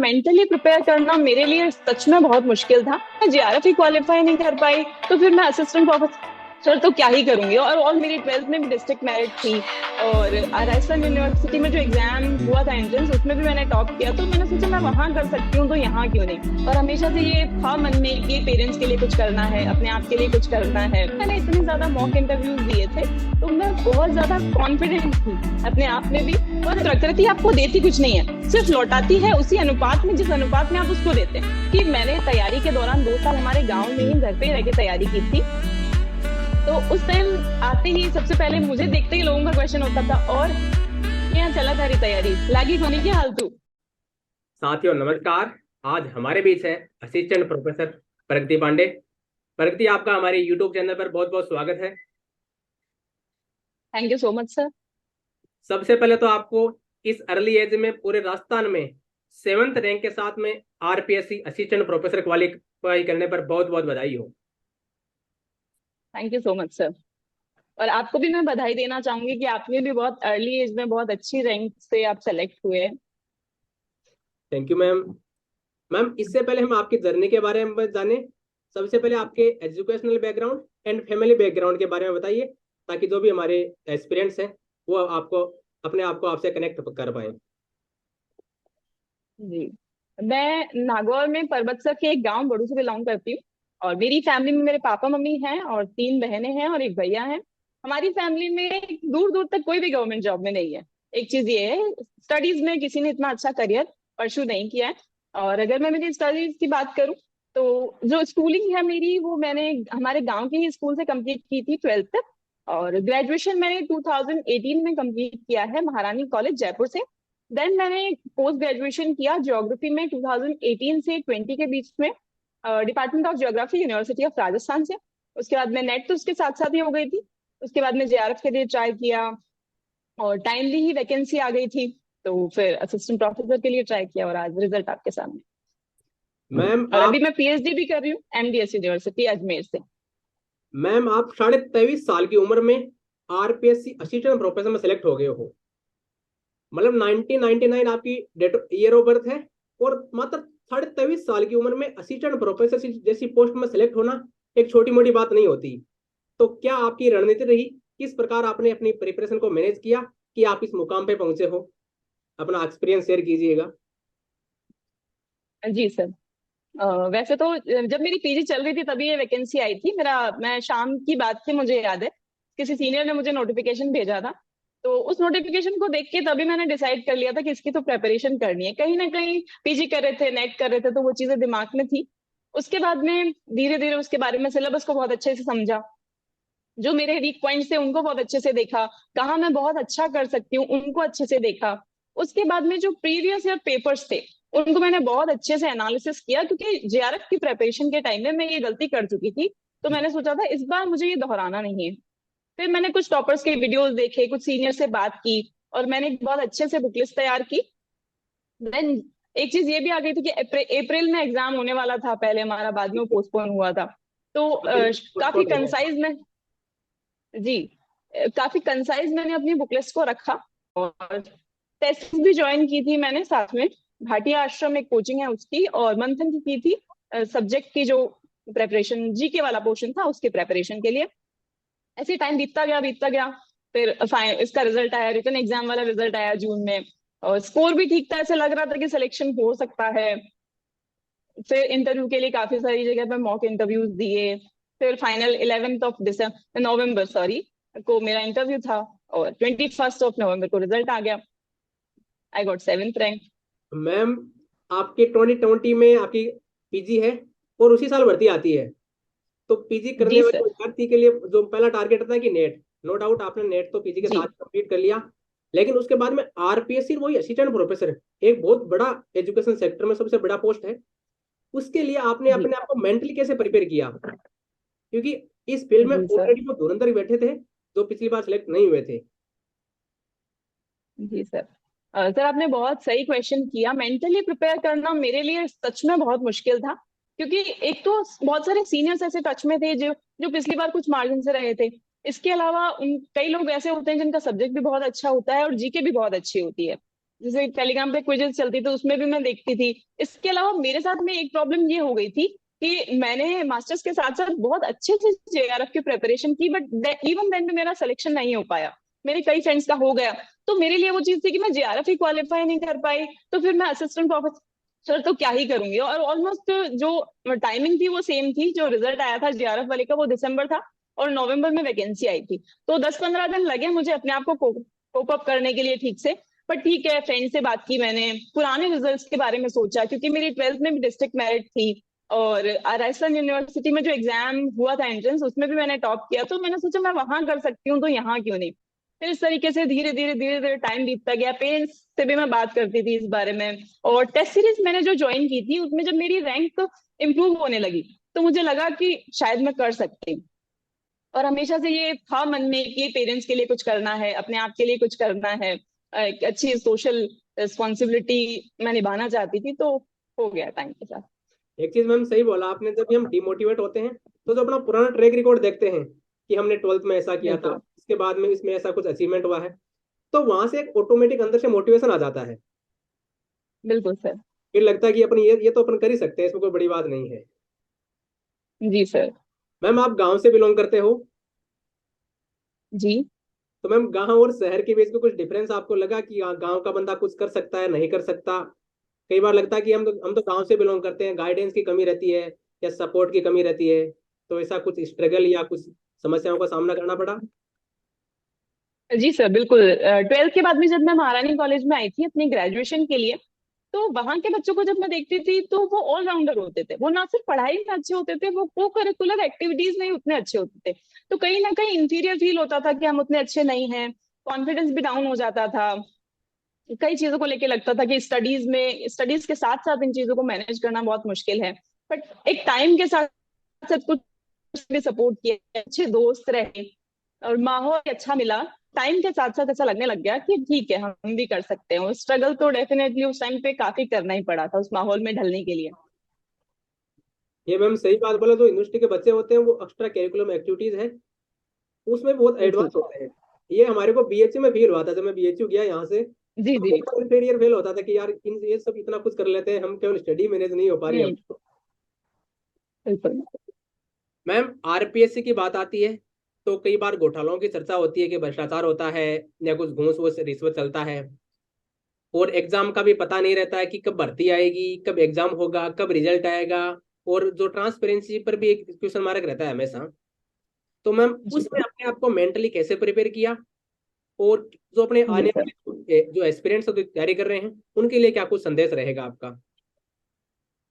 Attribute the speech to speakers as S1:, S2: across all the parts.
S1: Mentally prepare करना मेरे लिए सच में बहुत मुश्किल था। मैं जेआरएफ ही क्वालिफाई नहीं कर पाई, तो फिर मैं असिस्टेंट प्रोफेसर तो क्या ही करूंगी। और मेरी 12th में भी डिस्ट्रिक्ट मेरिट थी, और राजस्थान यूनिवर्सिटी में जो एग्जाम हुआ था एंट्रेंस, उसमें भी मैंने टॉप किया। तो मैंने सोचा मैं वहां कर सकती हूँ तो यहाँ क्यों नहीं। और हमेशा से ये था मन में कि पेरेंट्स के लिए कुछ करना है, अपने आप के लिए कुछ करना है। मैंने इतने ज्यादा मॉक इंटरव्यूज दिए थे, तो मैं बहुत ज्यादा कॉन्फिडेंट थी अपने आप में भी। और प्रकृति आपको देती कुछ नहीं है, सिर्फ लौटाती है उसी अनुपात में जिस अनुपात में आप उसको देते हैं। कि मैंने तैयारी के दौरान 2 साल हमारे गांव में ही घर पे रह के तैयारी की थी। तो उस टाइम आते ही सबसे पहले मुझे देखते ही लोगों का क्वेश्चन होता था, और यहाँ चला तारी तैयारी लागी होने की हाल तू।
S2: साथियों नमस्कार। आज हमारे बीच है असिस्टेंट प्रोफेसर प्रगति पांडे। प्रगति, आपका हमारे यूट्यूब चैनल पर बहुत बहुत स्वागत है।
S1: Thank you so much sir.
S2: सबसे पहले तो आपको इस अर्ली एज में पूरे राजस्थान में 7th रैंक के साथ में आरपीएससी असिस्टेंट प्रोफेसर क्वालिफाई करने पर बहुत बहुत बधाई हो।
S1: Thank you so much sir. और आपको भी मैं बधाई देना चाहूंगी कि आपने भी बहुत अर्ली एज में बहुत अच्छी रैंक से आप सेलेक्ट हुए हैं।
S2: Thank you ma'am. मैम, इससे पहले हम आपकी जर्नी के बारे में जाने, सबसे पहले आपके educational background and family background के बारे में बताइए, ताकि जो भी हमारे एक्सपीरियंस हैं वो आपको अपने आप को आपसे कनेक्ट कर पाए।
S1: जी, मैं नागौर में परबतसर के एक गांव बड़ू से बिलोंग करती हूँ। और मेरी फैमिली में मेरे पापा मम्मी हैं और 3 बहनें हैं और एक भैया है। हमारी फैमिली में दूर दूर तक कोई भी गवर्नमेंट जॉब में नहीं है। एक चीज ये है, स्टडीज में किसी ने इतना अच्छा करियर परस्यू नहीं किया है। और अगर मैं मेरी स्टडीज की बात करूँ, तो जो स्कूलिंग है मेरी, वो मैंने हमारे गांव के ही स्कूल से कंप्लीट की थी 12th तक। और ग्रेजुएशन मैंने 2018 में कंप्लीट किया है महारानी कॉलेज जयपुर से। देन मैंने पोस्ट ग्रेजुएशन किया ज्योग्राफी में 2018 से 20 के बीच में, department of geography university of Rajasthan से। उसके बाद मैं नेट तो उसके साथ साथ ही हो गई थी। उसके बाद मैं जेआरएफ के लिए ट्राई किया, और टाइमली ही वैकेंसी आ गई थी। तो फिर असिस्टेंट प्रोफेसर के लिए ट्राई किया, और आज रिजल्ट आपके सामने।
S2: मैम
S1: और
S2: आप
S1: अभी मैं पीएचडी भी कर रही हूँ एमडीएस यूनिवर्सिटी अजमेर से।
S2: मैम आप 23.5 साल की उम्र में आरपीएससी असिस्टेंट प्रोफेसर में सेलेक्ट हो गए हो। मतलब 1999 आपकी डेट ईयर ऑफ बर्थ है, और मात्र 23.5 साल की उम्र में असिस्टेंट प्रोफेसर जैसी पोस्ट में सेलेक्ट होना एक छोटी मोटी बात नहीं होती। तो क्या आपकी रणनीति रही, किस प्रकार आपने अपनी प्रिपरेशन को मैनेज किया कि आप इस मुकाम पे पहुंचे हो? अपना एक्सपीरियंस शेयर कीजिएगा।
S1: जी सर। वैसे तो जब मेरी पीजी चल रही थी तभी ये वैकेंसी आई थी। मैं शाम की बात थी, मुझे याद है, किसी सीनियर ने मुझे नोटिफिकेशन भेजा था। तो उस नोटिफिकेशन को देख के तभी मैंने डिसाइड कर लिया था कि इसकी तो प्रेपरेशन करनी है। कहीं ना कहीं पीजी कर रहे थे, नेट कर रहे थे, तो वो चीजें दिमाग में थी। उसके बाद में धीरे धीरे उसके बारे में सिलेबस को बहुत अच्छे से समझा, जो मेरे वीक पॉइंट्स थे उनको बहुत अच्छे से देखा, कहाँ मैं बहुत अच्छा कर सकती हूँ उनको अच्छे से देखा। उसके बाद में जो प्रीवियस ईयर पेपर्स थे उनको मैंने बहुत अच्छे से एनालिसिस किया, क्योंकि जेआरएफ की प्रेपरेशन के टाइम में मैं ये गलती कर चुकी थी। तो मैंने सोचा था इस बार मुझे ये दोहराना नहीं है। फिर मैंने कुछ टॉपर्स के वीडियोस देखे, कुछ सीनियर से बात की, और मैंने एक बहुत अच्छे से बुक लिस्ट तैयार की। देन एक चीज ये भी आ गई थी कि अप्रैल में एग्जाम होने वाला था पहले हमारा, बाद में पोस्टपोन हुआ था। तो काफी कंसाइज में, जी, काफी कंसाइज मैंने अपनी बुक लिस्ट को रखा। और टेस्ट भी ज्वाइन की थी मैंने साथ में। भाटिया आश्रम एक कोचिंग है उसकी, और मंथन की थी सब्जेक्ट की, जो प्रेपरेशन जीके वाला पोर्शन था उसके प्रेपरेशन के लिए। ऐसे टाइम बीतता गया। फिर इसका रिजल्ट आया, रिटन एग्जाम वाला रिजल्ट आया जून में। और स्कोर भी ठीक था, ऐसे लग रहा था कि सिलेक्शन हो सकता है। फिर इंटरव्यू के लिए काफी सारी जगह पे मॉक इंटरव्यूज दिए। फिर final 11th of December November sorry को मेरा इंटरव्यू था, और 21st ऑफ नवंबर को रिजल्ट आ गया। I got 7th rank.
S2: Ma'am, आपके 2020 में आपकी पीजी है, और उसी साल भर्ती आती है। तो पीजी करने
S1: जी
S2: वाले
S1: सर।
S2: विद्यार्थी के लिए जो पहला टारगेट था कि नेट, नो डाउट आपने नेट तो पीजी के साथ
S1: जी
S2: कंप्लीट कर लिया। लेकिन उसके बाद में आरपीएससी, वही असिस्टेंट प्रोफेसर, एक बहुत बड़ा एजुकेशन सेक्टर में सबसे बड़ा पोस्ट है। उसके लिए आपने
S1: जी
S2: अपने आप को मेंटली कैसे प्रिपेयर किया? क्योंकि इस फील्ड में
S1: जी सर।
S2: ऑलरेडी वो धुरंधर बैठे थे जो पिछली बार सेलेक्ट नहीं हुए थे।
S1: जी सर। सर आपने बहुत सही क्वेश्चन किया। मेंटली प्रिपेयर करना मेरे लिए सच में बहुत मुश्किल था, क्योंकि एक तो बहुत सारे सीनियर्स ऐसे टच में थे जो जो पिछली बार कुछ मार्जिन से रहे थे। इसके अलावा उन कई लोग ऐसे होते हैं जिनका सब्जेक्ट भी बहुत अच्छा होता है और जीके भी बहुत अच्छी होती है। जैसे टेलीग्राम पे क्विज़ेस चलती थी उसमें भी मैं देखती थी। इसके अलावा मेरे साथ में एक प्रॉब्लम ये हो गई थी कि मैंने मास्टर्स के साथ साथ बहुत अच्छे से जेआरएफ की प्रिपरेशन की, बट इवन देन भी मेरा सिलेक्शन नहीं हो पाया। मेरे कई फ्रेंड्स का हो गया, तो मेरे लिए वो चीज थी कि मैं जेआरएफ ही क्वालिफाई नहीं कर पाई, तो फिर मैं असिस्टेंट प्रोफेसर तो क्या ही करूंगी। और ऑलमोस्ट जो टाइमिंग थी वो सेम थी, जो रिजल्ट आया था जेआरएफ वाले का वो दिसंबर था और नवंबर में वैकेंसी आई थी। तो 10-15 दिन लगे मुझे अपने आप को कोप अप करने के लिए ठीक से। पर ठीक है, फ्रेंड से बात की मैंने, पुराने रिजल्ट्स के बारे में सोचा, क्योंकि मेरी 12th में भी डिस्ट्रिक्ट मेरिट थी और राजस्थान यूनिवर्सिटी में जो एग्जाम हुआ था एंट्रेंस उसमें भी मैंने टॉप किया, तो मैंने सोचा मैं वहां कर सकती हूँ तो यहाँ क्यों नहीं। फिर इस तरीके से धीरे धीरे टाइम बीतता गया। पेरेंट्स से भी मैं बात करती थी इस बारे में, और टेस्ट सीरीज मैंने जो ज्वाइन की थी उसमें जब मेरी रैंक इंप्रूव होने लगी तो मुझे लगा कि शायद मैं कर सकती हूँ। और हमेशा से ये था मन में कि पेरेंट्स के लिए कुछ करना है, अपने आप के लिए कुछ करना है, एक अच्छी सोशल रिस्पॉन्सिबिलिटी मैं निभाना चाहती थी, तो हो गया टाइम के साथ।
S2: एक चीज मैम सही बोला आपने, जब भी हम डिमोटिवेट होते हैं तो जो अपना पुराना ट्रैक रिकॉर्ड देखते हैं कि हमने 12th में ऐसा किया था,
S1: बिल्कुल।
S2: इसके बाद में इसमें ऐसा कुछ अचीवमेंट हुआ है, तो वहां से एक ऑटोमेटिक अंदर से मोटिवेशन आ जाता है।
S1: बिल्कुल सर।
S2: फिर लगता है कि अपन ये तो अपन कर ही सकते हैं, इसमें कोई बड़ी बात नहीं है।
S1: जी सर।
S2: मैम आप गांव से बिलोंग करते हो,
S1: जी।
S2: तो मैम गांव और शहर के बीच में कुछ डिफरेंस आपको लगा कि गांव का बंदा कुछ कर सकता है नहीं कर सकता? कई बार लगता है कि हम तो गांव से बिलोंग करते हैं, गाइडेंस की कमी रहती है या सपोर्ट की कमी रहती है, तो ऐसा कुछ स्ट्रगल या कुछ समस्याओं का सामना करना पड़ा?
S1: जी सर, बिल्कुल। 12th के बाद में जब मैं महारानी कॉलेज में आई थी अपनी ग्रेजुएशन के लिए, तो वहां के बच्चों को जब मैं देखती थी तो वो ऑलराउंडर होते थे। वो ना सिर्फ पढ़ाई में अच्छे होते थे, वो को करिकुलर एक्टिविटीज में ही उतने अच्छे होते थे। तो कहीं ना कहीं इंफीरियर फील होता था कि हम उतने अच्छे नहीं हैं, कॉन्फिडेंस भी डाउन हो जाता था। कई चीजों को लेके लगता था कि स्टडीज के साथ साथ इन चीजों को मैनेज करना बहुत मुश्किल है। बट एक टाइम के साथ साथ कुछ भी सपोर्ट किया, अच्छे दोस्त रहे और माहौल अच्छा मिला। टाइम के साथ साथ ऐसा लगने लग गया कि ठीक है, हम भी कर सकते हैं। स्ट्रगल तो डेफिनेटली उस टाइम पे काफी करना ही पड़ा था उस माहौल में ढलने के लिए।
S2: ये मैम सही बात बोला, जो यूनिवर्सिटी के बच्चे होते हैं वो एक्स्ट्रा करिकुलम एक्टिविटीज है उसमें बहुत एडवांस
S1: बिल्कुल।
S2: होते हैं। ये हमारे को बीएचयू में फील हुआ था, जब मैं बीएचयू गया यहाँ से,
S1: जी
S2: तो
S1: जी।
S2: फिर ये फील होता था कि यार इन ये सब इतना कुछ कर लेते हैं, हम केवल स्टडी मैनेज नहीं हो पा रही है।
S1: हम्म। बिल्कुल।
S2: मैम आरपीएससी की बात आती है तो कई बार घोटालों की चर्चा होती है कि भ्रष्टाचार होता है या कुछ घूस वूस रिश्वत चलता है, और एग्जाम का भी पता नहीं रहता है कि कब भर्ती आएगी, कब एग्जाम होगा, कब रिजल्ट आएगा, और जो ट्रांसपेरेंसी पर भी एक क्वेश्चन मार्क रहता है हमेशा। तो मैम
S1: जी।
S2: उसमें अपने आप को मेंटली कैसे प्रिपेयर किया, और जो अपने
S1: जी
S2: आने
S1: सर।
S2: वाले जो एस्पिरेंट्स तैयारी कर रहे हैं उनके लिए क्या कुछ संदेश रहेगा आपका?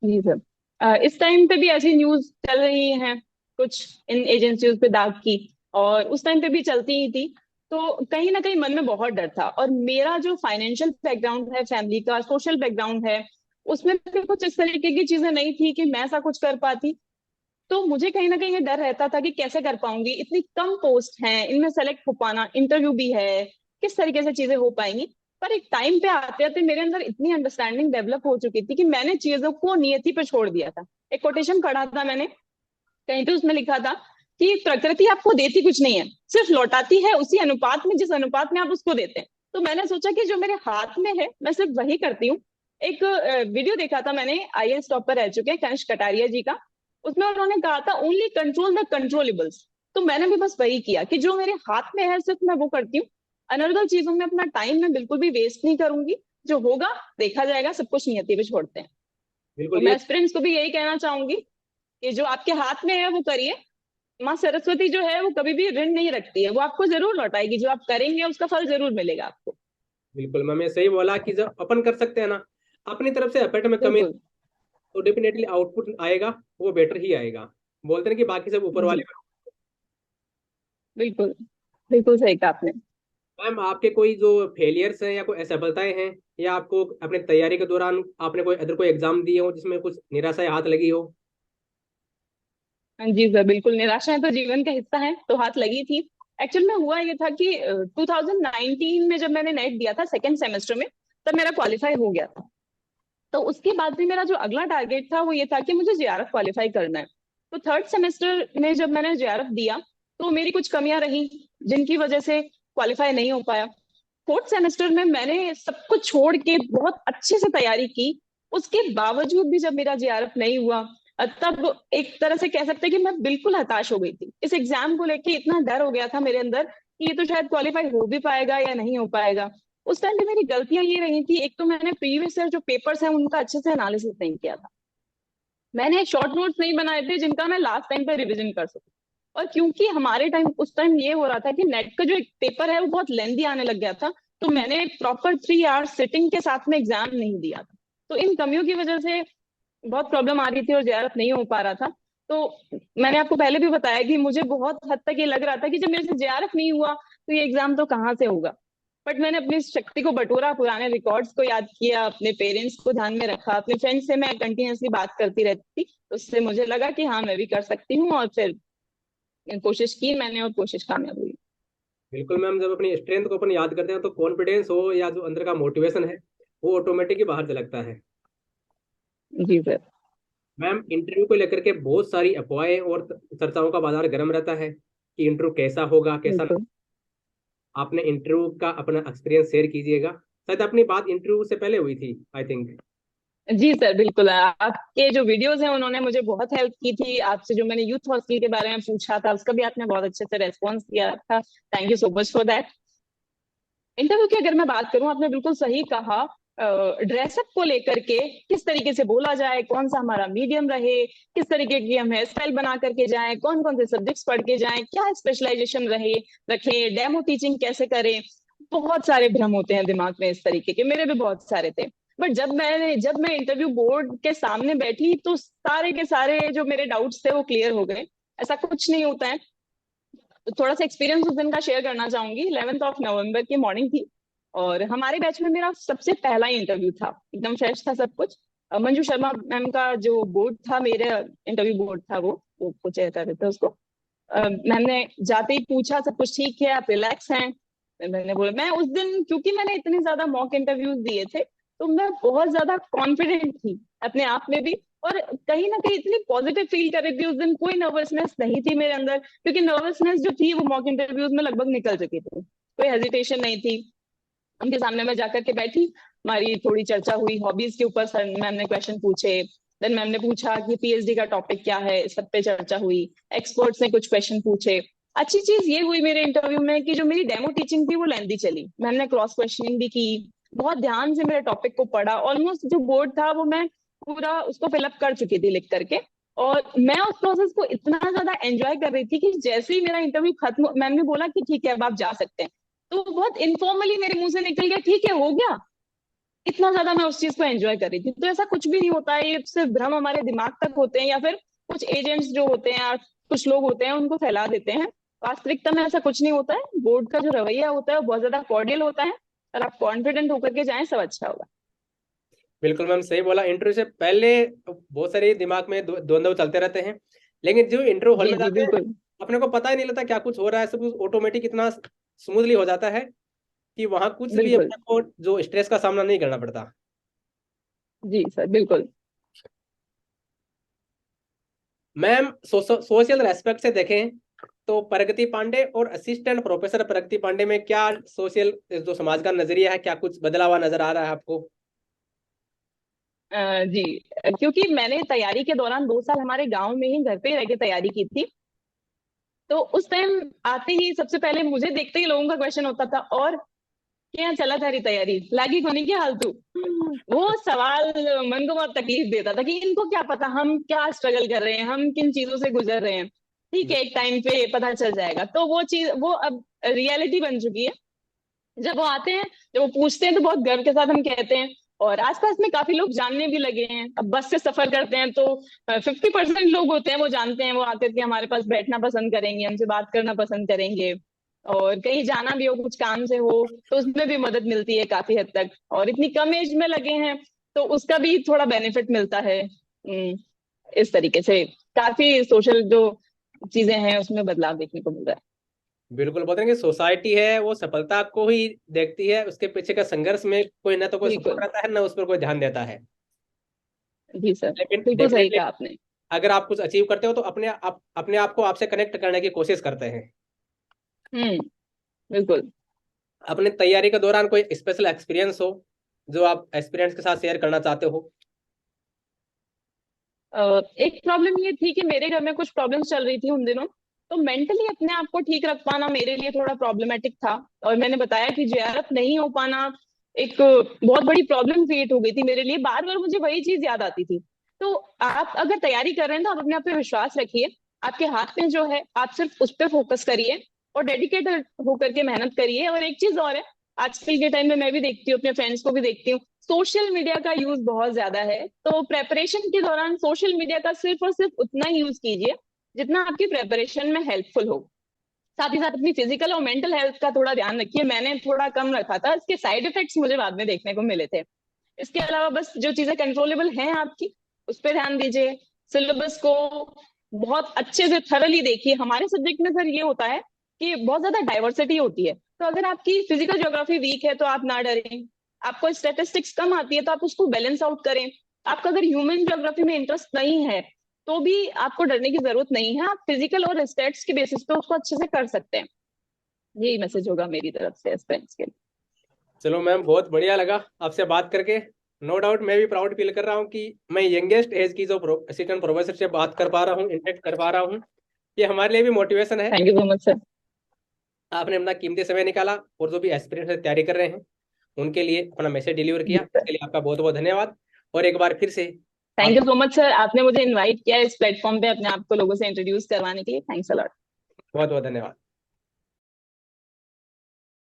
S1: जी सर। इस टाइम पे भी ऐसी न्यूज चल रही हैं कुछ इन एजेंसियों पे दाग की, और उस टाइम पे भी चलती ही थी। तो कहीं ना कहीं मन में बहुत डर था, और मेरा जो फाइनेंशियल बैकग्राउंड है, फैमिली का सोशल बैकग्राउंड है, उसमें भी कुछ इस तरीके की चीजें नहीं थी कि मैं ऐसा कुछ कर पाती। तो मुझे कहीं ना कहीं ये डर रहता था कि कैसे कर पाऊंगी, इतनी कम पोस्ट हैं, इनमें सेलेक्ट हो पाना, इंटरव्यू भी है, किस तरीके से चीजें हो पाएंगी। पर एक टाइम पे आते आते मेरे अंदर इतनी अंडरस्टैंडिंग डेवलप हो चुकी थी कि मैंने चीजों को नियति पे छोड़ दिया था। एक कोटेशन पढ़ा था मैंने कहीं पे, उसमें लिखा था कि प्रकृति आपको देती कुछ नहीं है, सिर्फ लौटाती है उसी अनुपात में जिस अनुपात में आप उसको देते हैं। तो मैंने सोचा कि जो मेरे हाथ में है मैं सिर्फ वही करती हूँ। एक वीडियो देखा था मैंने, आईएएस टॉपर रह चुके हैं कनिष्क कटारिया जी का, उसमें उन्होंने कहा था ओनली कंट्रोल द कंट्रोलेबल्स। तो मैंने भी बस वही किया कि जो मेरे हाथ में है सिर्फ मैं वो करती हूँ। अनर्गल चीजों में अपना टाइम मैं बिल्कुल भी वेस्ट नहीं करूंगी। जो होगा देखा जाएगा, सब कुछ नियति पे छोड़ते हैं। तो
S2: बिल्कुल
S1: मैं
S2: ये
S1: एस्पिरेंट्स को भी यही कहना चाहूंगी कि जो आपके हाथ में है वो करिए। माँ सरस्वती जो है वो कभी भी ऋण नहीं रखती है, वो आपको जरूर लौटाएगी। जो आप करेंगे उसका फल जरूर मिलेगा आपको।
S2: बिल्कुल मैम ये सही बोला कि जब अपन कर सकते हैं ना, अपनी तरफ से एफर्ट में कमी,
S1: बिल्कुल।
S2: तो डेफिनेटली आउटपुट आएगा, वो बेटर ही आएगा। बोलते हैं कि बाकी सब ऊपर वाले।
S1: जी। बिल्कुल। बिल्कुल सही कहा आपने।
S2: मैम आपके कोई जो फेलियर्स हैं या कोई असफलताएं हैं, या आपको अपने तैयारी के दौरान आपने कोई अदर कोई एग्जाम दिए हो जिसमें कुछ निराशाएं हाथ लगी हो?
S1: हाँ जी सर, बिल्कुल। निराशाएं तो जीवन का हिस्सा है, तो हाथ लगी थी। एक्चुअल में हुआ ये था कि 2019 में जब मैंने नेट दिया था सेकेंड सेमेस्टर में, तब मेरा क्वालिफाई हो गया था। तो उसके बाद भी मेरा जो अगला टारगेट था वो ये था कि मुझे जेआरएफ क्वालिफाई करना है। तो थर्ड सेमेस्टर में जब मैंने जेआरएफ दिया तो मेरी कुछ कमियां रही जिनकी वजह से क्वालिफाई नहीं हो पाया। फोर्थ सेमेस्टर में मैंने सब कुछ छोड़ के बहुत अच्छे से तैयारी की। उसके बावजूद भी जब मेरा जेआरएफ नहीं हुआ, तब एक तरह से कह सकते हैं कि मैं बिल्कुल हताश हो गई थी। इस एग्जाम को लेके इतना डर हो गया था मेरे अंदर कि ये तो शायद क्वालिफाई हो भी पाएगा या नहीं हो पाएगा। उस टाइम पे मेरी गलतियां ये रही थी, एक तो मैंने प्रीवियस ईयर जो पेपर्स हैं उनका अच्छे से एनालिसिस नहीं किया था। मैंने शॉर्ट नोट्स नहीं बनाए थे जिनका मैं लास्ट टाइम पे रिवीजन कर सकूं। और क्योंकि हमारे टाइम उस टाइम ये हो रहा था कि नेट का जो एक पेपर है वो बहुत लेंदी आने लग गया था, तो मैंने प्रॉपर 3 आवर्स सिटिंग के साथ में एग्जाम नहीं दिया था। तो इन कमियों की वजह से बहुत प्रॉब्लम आ रही थी और जेआरएफ नहीं हो पा रहा था। तो मैंने आपको पहले भी बताया कि मुझे बहुत हद तक ये लग रहा था कि जब मेरे से जेआरएफ नहीं हुआ तो ये एग्जाम तो कहाँ से होगा। बट मैंने अपनी शक्ति को बटोरा, पुराने रिकॉर्ड्स को याद किया, अपने पेरेंट्स को ध्यान में रखा, अपने फ्रेंड्स से मैं कंटिन्यूअसली बात करती रहती थी। उससे मुझे लगा कि हाँ मैं भी कर सकती हूँ, और फिर कोशिश की मैंने और कोशिश कामयाब हुई।
S2: बिल्कुल मैम, जब अपनी स्ट्रेंथ को अपन याद करते हैं तो कॉन्फिडेंस हो या जो अंदर का मोटिवेशन है वो ऑटोमेटिक ही बाहर झलकता है।
S1: जी सर।
S2: मैम, इंटरव्यू को लेकर के बहुत सारी अफवाहें और चर्चाओं का बाजार गर्म रहता है कि इंटरव्यू कैसा होगा कैसा नहीं।
S1: बिल्कुल।
S2: आपने इंटरव्यू का अपना एक्सपीरियंस शेयर कीजिएगा। शायद अपनी बात इंटरव्यू से पहले हुई थी, आई थिंक।
S1: जी सर बिल्कुल, आपके जो वीडियोस हैं उन्होंने मुझे बहुत हेल्प की थी। आपसे जो मैंने यूथ हॉस्टल के बारे में पूछा था उसका भी आपने बहुत अच्छे से रेस्पॉन्स दिया था। Thank you so much for that. Interview की अगर मैं बात करूं, आपने बिल्कुल सही कहा। ड्रेसअप को लेकर के किस तरीके से बोला जाए, कौन सा हमारा मीडियम रहे, किस तरीके की हम हेयर स्टाइल बना करके जाएं, कौन कौन से सब्जेक्ट्स पढ़ के जाएं, क्या स्पेशलाइजेशन रहे रखें, डेमो टीचिंग कैसे करें। बहुत सारे भ्रम होते हैं दिमाग में इस तरीके के, मेरे भी बहुत सारे थे। बट जब मैं इंटरव्यू बोर्ड के सामने बैठी तो सारे के सारे जो मेरे डाउट्स थे वो क्लियर हो गए। ऐसा कुछ नहीं होता है। तो थोड़ा सा एक्सपीरियंस उस दिन का शेयर करना चाहूंगी। 11 नवंबर की मॉर्निंग थी और हमारे बैच में मेरा सबसे पहला इंटरव्यू था, एकदम फ्रेश था सब कुछ। मंजू शर्मा मैम का जो बोर्ड था, मेरे इंटरव्यू बोर्ड था वो कुछ कर रहे थे उसको। मैम ने जाते ही पूछा सब कुछ ठीक है, आप रिलैक्स हैं। मैंने बोला, मैं उस दिन क्योंकि मैंने इतने ज्यादा मॉक इंटरव्यूज दिए थे तो मैं बहुत ज्यादा कॉन्फिडेंट थी अपने आप में भी, और कहीं ना कहीं इतनी पॉजिटिव फील कर रही थी उस दिन। कोई नर्वसनेस नहीं थी मेरे अंदर, क्योंकि नर्वसनेस जो थी वो मॉक इंटरव्यूज में लगभग निकल चुकी थी। कोई हेजिटेशन नहीं थी। उनके सामने मैं जाकर के बैठी, हमारी थोड़ी चर्चा हुई हॉबीज के ऊपर। सर मैम ने क्वेश्चन पूछे, देन मैम ने पूछा कि पीएचडी का टॉपिक क्या है, इस सब पे चर्चा हुई। एक्सपर्ट्स ने कुछ क्वेश्चन पूछे। अच्छी चीज ये हुई मेरे इंटरव्यू में कि जो मेरी डेमो टीचिंग थी वो लेंदी चली। मैम ने क्रॉस क्वेश्चनिंग भी की, बहुत ध्यान से मेरे टॉपिक को पढ़ा। ऑलमोस्ट जो बोर्ड था वो मैं पूरा उसको फिलअप कर चुकी थी लिख करके। और मैं उस प्रोसेस को इतना ज्यादा एंजॉय कर रही थी कि जैसे ही मेरा इंटरव्यू खत्म, मैम ने बोला कि ठीक है अब आप जा सकते हैं, तो बहुत इनफॉर्मली मेरे मुंह से निकल गया ठीक है हो गया। इतना ज्यादा मैं उस चीज को एंजॉय कर रही थी। तो ऐसा कुछ भी नहीं होता है, ये सिर्फ भ्रम हमारे दिमाग तक होते हैं या फिर कुछ एजेंट्स जो होते हैं या कुछ लोग होते हैं उनको फैला देते हैं। वास्तविकता में ऐसा कुछ नहीं होता है। बोर्ड का जो रवैया होता है वो बहुत ज्यादा कॉर्डियल होता है। और आप कॉन्फिडेंट होकर के जाएं, सब अच्छा होगा।
S2: बिल्कुल मैम, सही बोला। इंटरव्यू से पहले बहुत सारे दिमाग में द्वंद्व चलते रहते हैं, लेकिन जो इंटरव्यू हॉल
S1: जी
S2: में
S1: जी
S2: जाते हैं
S1: बिल्कुल।
S2: अपने को पता ही नहीं लगता क्या कुछ हो रहा है। सब कुछ ऑटोमेटिक इतना स्मूथली हो जाता है कि वहां कुछ भी
S1: बिल्कुल।
S2: अपने को जो स्ट्रेस का सामना नहीं करना पड़ता।
S1: जी सर बिल्कुल।
S2: मैम, सोशल रेस्पेक्ट से देखें तो प्रगति पांडे और असिस्टेंट प्रोफेसर प्रगति पांडे में क्या सोशल जो समाज का नजरिया है, क्या कुछ बदला हुआ नजर आ रहा है आपको?
S1: जी, क्योंकि मैंने तैयारी के दौरान 2 साल हमारे गांव में ही घर पे रह के तैयारी की थी। तो उस टाइम आते ही सबसे पहले मुझे देखते ही लोगों का क्वेश्चन होता था, और क्या चला थारी तैयारी लागी कोनी क्या हालतू। वो सवाल मन को बहुत तकलीफ देता था कि इनको क्या पता हम क्या स्ट्रगल कर रहे हैं, हम किन चीजों से गुजर रहे हैं। ठीक है एक टाइम पे पता चल जाएगा। तो वो चीज वो अब रियलिटी बन चुकी है। जब वो आते हैं, जब वो पूछते हैं तो बहुत गर्व के साथ हम कहते हैं। और आसपास में काफी लोग जानने भी लगे हैं। अब बस से सफर करते हैं तो 50% लोग होते हैं वो जानते हैं, वो आकर के हमारे पास बैठना पसंद करेंगे, हमसे बात करना पसंद करेंगे। और कहीं जाना भी हो कुछ काम से हो तो उसमें भी मदद मिलती है काफी हद तक। और इतनी कम एज में लगे हैं तो उसका भी थोड़ा बेनिफिट मिलता है। इस तरीके से काफी सोशल जो चीजें हैं उसमें बदलाव देखने को मिल रहा
S2: बिल्कुल, बोलते हैं कि सोसाइटी है वो सफलता को ही देखती है, उसके पीछे का संघर्ष में कोई ना तो कोई
S1: है।
S2: सपोर्ट
S1: बिल्कुल।
S2: रहता है ना उस पर कोई ध्यान देता है।
S1: जी सर।
S2: लेकिन
S1: बिल्कुल सही
S2: डेफिनेटली
S1: कहा आपने।
S2: अगर आप कुछ अचीव करते हो तो अपने आप को आपसे कनेक्ट करने की कोशिश करते हैं।
S1: हम्म। बिल्कुल।
S2: अपनी तैयारी के दौरान कोई स्पेशल एक्सपीरियंस हो जो आप एक्सपीरियंस के साथ शेयर करना चाहते हो?
S1: एक प्रॉब्लम ये थी कि मेरे घर में कुछ प्रॉब्लम्स चल रही थी उन दिनों। तो मेंटली अपने आप को ठीक रख पाना मेरे लिए थोड़ा प्रॉब्लमेटिक था। और मैंने बताया कि जेआरएफ नहीं हो पाना एक बहुत बड़ी प्रॉब्लम क्रिएट हो गई थी मेरे लिए। बार बार मुझे वही चीज याद आती थी। तो आप अगर तैयारी कर रहे हैं तो आप अपने आप पे विश्वास रखिए। आपके हाथ में जो है आप सिर्फ उस पर फोकस करिए और डेडिकेटेड होकर के मेहनत करिए। और एक चीज और है, आजकल के टाइम में मैं भी देखती हूँ, अपने फ्रेंड्स को भी देखती हूँ, सोशल मीडिया का यूज बहुत ज्यादा है। तो प्रेपरेशन के दौरान सोशल मीडिया का सिर्फ और सिर्फ उतना ही यूज कीजिए जितना आपकी प्रेपरेशन में हेल्पफुल हो। साथ ही साथ अपनी फिजिकल और मेंटल हेल्थ का थोड़ा ध्यान रखिए। मैंने थोड़ा कम रखा था, इसके साइड इफेक्ट्स मुझे बाद में देखने को मिले थे। इसके अलावा बस जो चीजें कंट्रोलेबल हैं आपकी, उस पर ध्यान दीजिए। सिलेबस को बहुत अच्छे से थरली देखिए। हमारे सब्जेक्ट में सर ये होता है कि बहुत ज्यादा डाइवर्सिटी होती है। तो अगर आपकी फिजिकल ज्योग्राफी वीक है तो आप ना डरें। आपको स्टेटिस्टिक्स कम आती है तो आप उसको बैलेंस आउट करें। आपका अगर ह्यूमन ज्योग्राफी में इंटरेस्ट नहीं है तो भी आपको डरने की जरूरत नहीं है। आप फिजिकल और स्टेट्स के बेसिस पे उसको अच्छे से कर सकते हैं। यही मैसेज होगा मेरी तरफ से एस्पिरेंट्स के लिए।
S2: चलो मैम, बहुत बढ़िया लगा आपसे बात करके। नो डाउट मैं भी प्राउड फील कर रहा हूँ कि मैं यंगेस्ट एज की जो असिस्टेंट प्रोफेसर से बात कर पा रहा हूँ, इंटरेक्ट कर पा रहा हूँ। ये हमारे लिए भी मोटिवेशन है।
S1: Thank you so much sir.
S2: आपने अपना कीमती समय निकाला और जो भी एस्पिरेंट्स से तैयारी कर रहे हैं उनके लिए अपना मैसेज डिलीवर
S1: जी
S2: किया,
S1: सर।
S2: इसके लिए आपका बहुत बहुत धन्यवाद। और एक बार फिर से
S1: थैंक
S2: आप
S1: यू सो मच सर, आपने मुझे इनवाइट किया इस प्लेटफॉर्म पे अपने आप को लोगों से इंट्रोड्यूस करवाने के लिए। Thanks a lot.
S2: बहुत बहुत धन्यवाद।